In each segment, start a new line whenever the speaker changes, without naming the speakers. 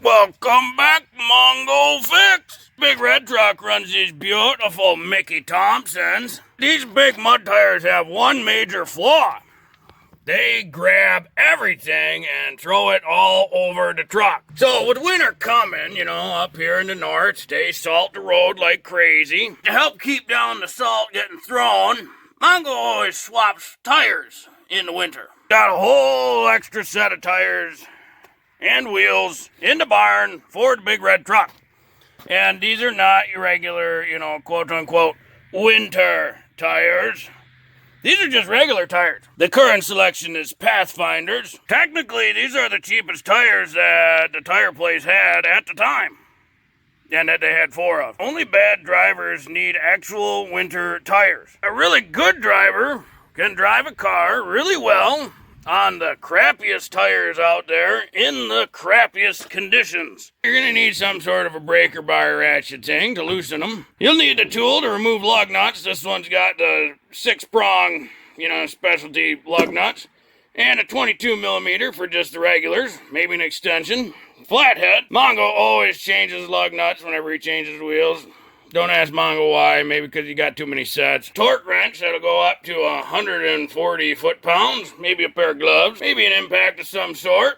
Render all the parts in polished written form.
Welcome back, Mongo Fix. Big Red Truck runs these beautiful Mickey Thompsons. These big mud tires have one major flaw. They grab everything and throw it all over the truck. So with winter coming, up here in the north, they salt the road like crazy. To help keep down the salt getting thrown, Mongo always swaps tires in the winter. Got a whole extra set of tires and wheels in the barn for the Big Red Truck. And these are not your regular, quote-unquote, winter tires. These are just regular tires. The current selection is Pathfinders. Technically, these are the cheapest tires that the tire place had at the time, and that they had 4 of. Only bad drivers need actual winter tires. A really good driver can drive a car really well on the crappiest tires out there in the crappiest conditions. You're going to need some sort of a breaker bar ratchet thing to loosen them. You'll need a tool to remove lug nuts. This one's got the 6-prong, specialty lug nuts. And a 22 millimeter for just the regulars. Maybe an extension. Flathead. Mongo always changes lug nuts whenever he changes wheels. Don't ask Mongo why, maybe because you got too many sets. Torque wrench, that'll go up to 140 foot-pounds. Maybe a pair of gloves. Maybe an impact of some sort.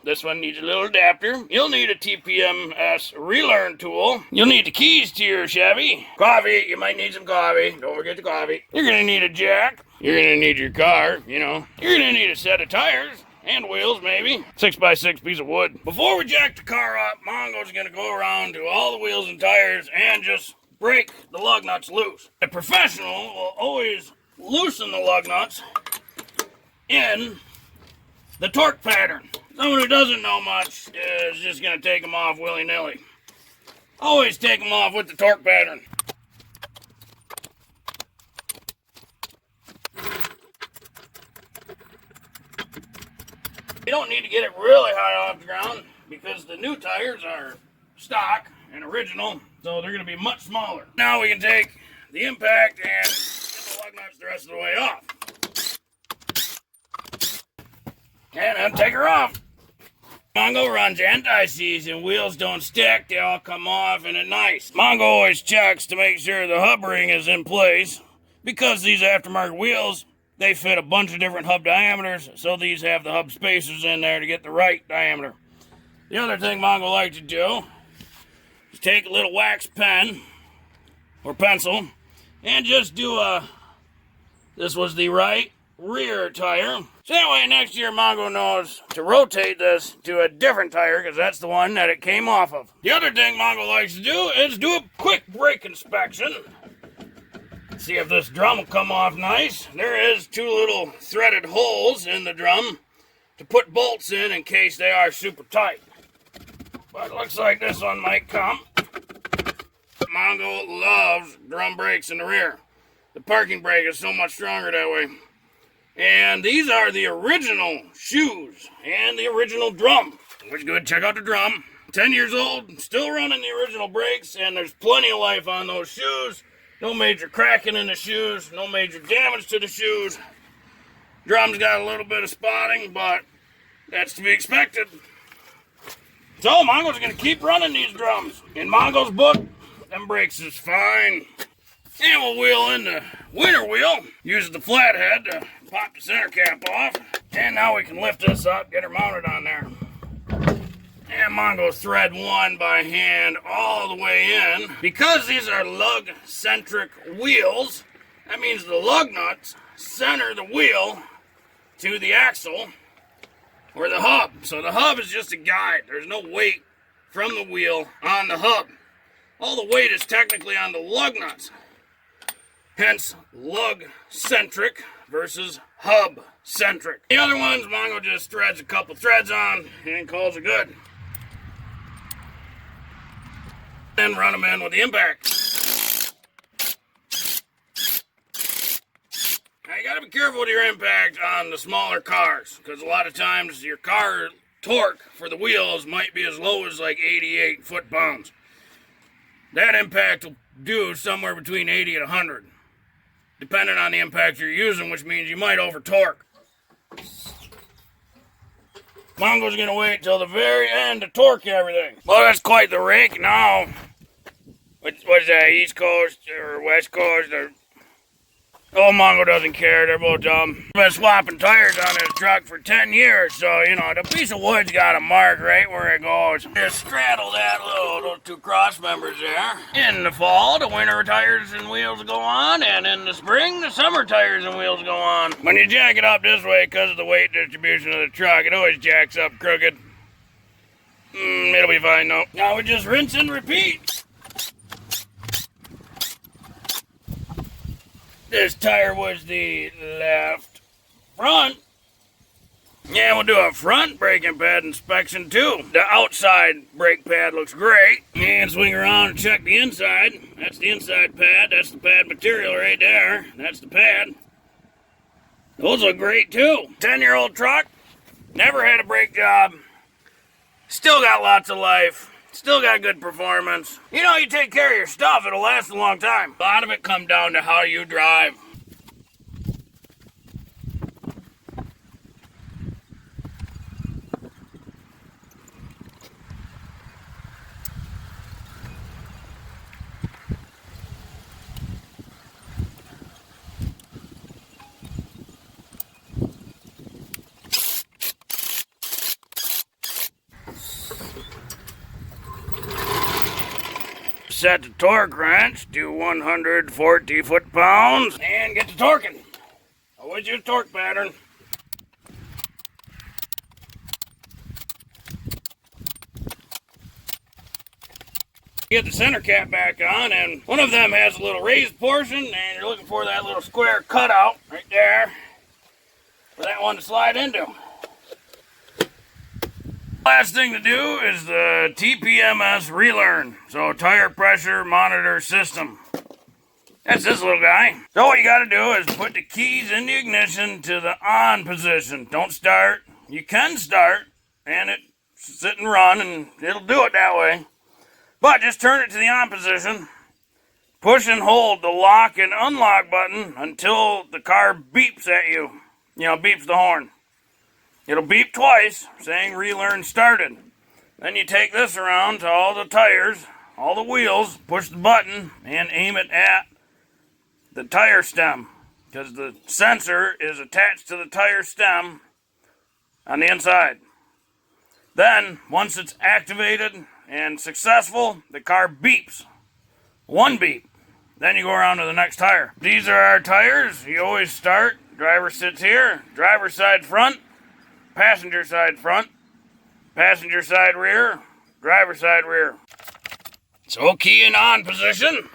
This one needs a little adapter. You'll need a TPMS Relearn tool. You'll need the keys to your Chevy. Coffee, you might need some coffee. Don't forget the coffee. You're going to need a jack. You're going to need your car, You're going to need a set of tires. And wheels, maybe. 6x6 piece of wood. Before we jack the car up, Mongo's gonna go around to all the wheels and tires and just break the lug nuts loose. A professional will always loosen the lug nuts in the torque pattern. Someone who doesn't know much is just gonna take them off willy-nilly. Always take them off with the torque pattern. You don't need to get it really high off the ground because the new tires are stock and original, so they're going to be much smaller. Now we can take the impact and get the lug nuts the rest of the way off. And then take her off. Mongo runs anti-seize and wheels don't stick, they all come off and it's nice. Mongo always checks to make sure the hub ring is in place because these aftermarket wheels, they fit a bunch of different hub diameters, so these have the hub spacers in there to get the right diameter. The other thing Mongo likes to do is take a little wax pen or pencil and just do this was the right rear tire. So that way next year Mongo knows to rotate this to a different tire because that's the one that it came off of. The other thing Mongo likes to do is do a quick brake inspection. See if this drum will come off nice. There is 2 little threaded holes in the drum to put bolts in case they are super tight. But it looks like this one might come. Mongo loves drum brakes in the rear. The parking brake is so much stronger that way. And these are the original shoes and the original drum. Which good, check out the drum. 10 years old, still running the original brakes, and there's plenty of life on those shoes. No major cracking in the shoes, no major damage to the shoes. Drum's got a little bit of spotting, but that's to be expected. So Mongo's gonna keep running these drums. In Mongo's book, them brakes is fine. And we'll wheel in the winter wheel. Use the flathead to pop the center cap off. And now we can lift this up, get her mounted on there. And Mongo thread 1 by hand all the way in. Because these are lug-centric wheels, that means the lug nuts center the wheel to the axle or the hub. So the hub is just a guide. There's no weight from the wheel on the hub. All the weight is technically on the lug nuts. Hence, lug-centric versus hub-centric. The other ones, Mongo just threads a couple threads on and calls it good. Then run them in with the impact. Now you gotta be careful with your impact on the smaller cars, because a lot of times your car torque for the wheels might be as low as like 88 foot-pounds. That impact will do somewhere between 80 and 100, depending on the impact you're using, which means you might over-torque. Mongo's gonna wait till the very end to torque everything. Well, that's quite the rake now. What's that, East Coast or West Coast? Or... Oh, Mongo doesn't care, they're both dumb. I've been swapping tires on this truck for 10 years, so, you know, the piece of wood's got a mark right where it goes. Just straddle that those two cross members there. In the fall, the winter tires and wheels go on, and in the spring, the summer tires and wheels go on. When you jack it up this way, because of the weight distribution of the truck, it always jacks up crooked. It'll be fine, though. Now we just rinse and repeat. This tire was the left front. Yeah, we'll do a front braking pad inspection too. The outside brake pad looks great. And swing around and check the inside. That's the inside pad. That's the pad material right there. That's the pad. Those look great too. 10-year-old truck. Never had a brake job. Still got lots of life. Still got good performance. You know, you take care of your stuff, it'll last a long time. A lot of it comes down to how you drive. Set the torque wrench to 140 foot-pounds and get to torquing. Always use torque pattern. Get the center cap back on, and one of them has a little raised portion, and you're looking for that little square cutout right there for that one to slide into. Last thing to do is the TPMS Relearn, so tire pressure monitor system. That's this little guy. So what you gotta do is put the keys in the ignition to the on position. Don't start. You can start, and it sit and run, and it'll do it that way. But just turn it to the on position. Push and hold the lock and unlock button until the car beeps at you. You know, beeps the horn. It'll beep twice, saying Relearn started. Then you take this around to all the tires, all the wheels, push the button, and aim it at the tire stem, because the sensor is attached to the tire stem on the inside. Then, once it's activated and successful, the car beeps. One beep. Then you go around to the next tire. These are our tires. You always start. Driver sits here. Driver side front. Passenger side front, passenger side rear, driver side rear. So key in on position.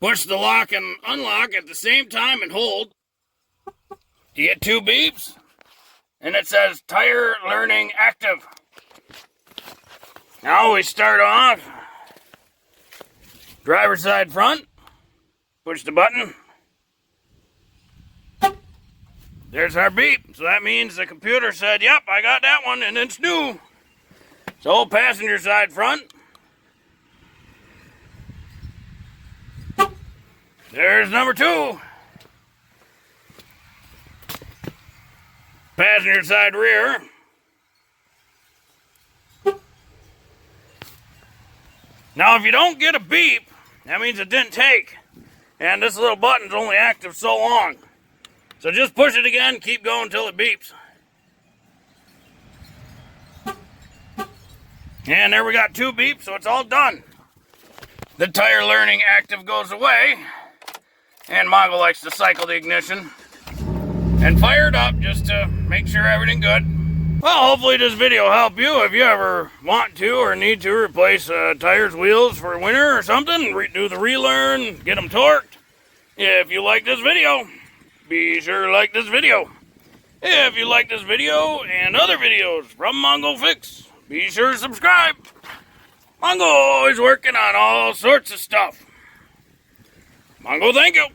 Push the lock and unlock at the same time and hold. You get two beeps, and it says tire learning active. Now we start off. Driver side front, push the button. There's our beep. So that means the computer said, yep, I got that one, and it's new. So passenger side front. There's number 2. Passenger side rear. Now if you don't get a beep, that means it didn't take. And this little button's only active so long. So just push it again, keep going until it beeps. And there we got 2 beeps, so it's all done. The tire learning active goes away, and Mongo likes to cycle the ignition and fire it up just to make sure everything's good. Well, hopefully this video will help you if you ever want to or need to replace tires, wheels for winter or something. Do the relearn, get them torqued. If you like this video, be sure to like this video. If you like this video and other videos from Mongo Fix, be sure to subscribe. Mongo always working on all sorts of stuff. Mongo, thank you.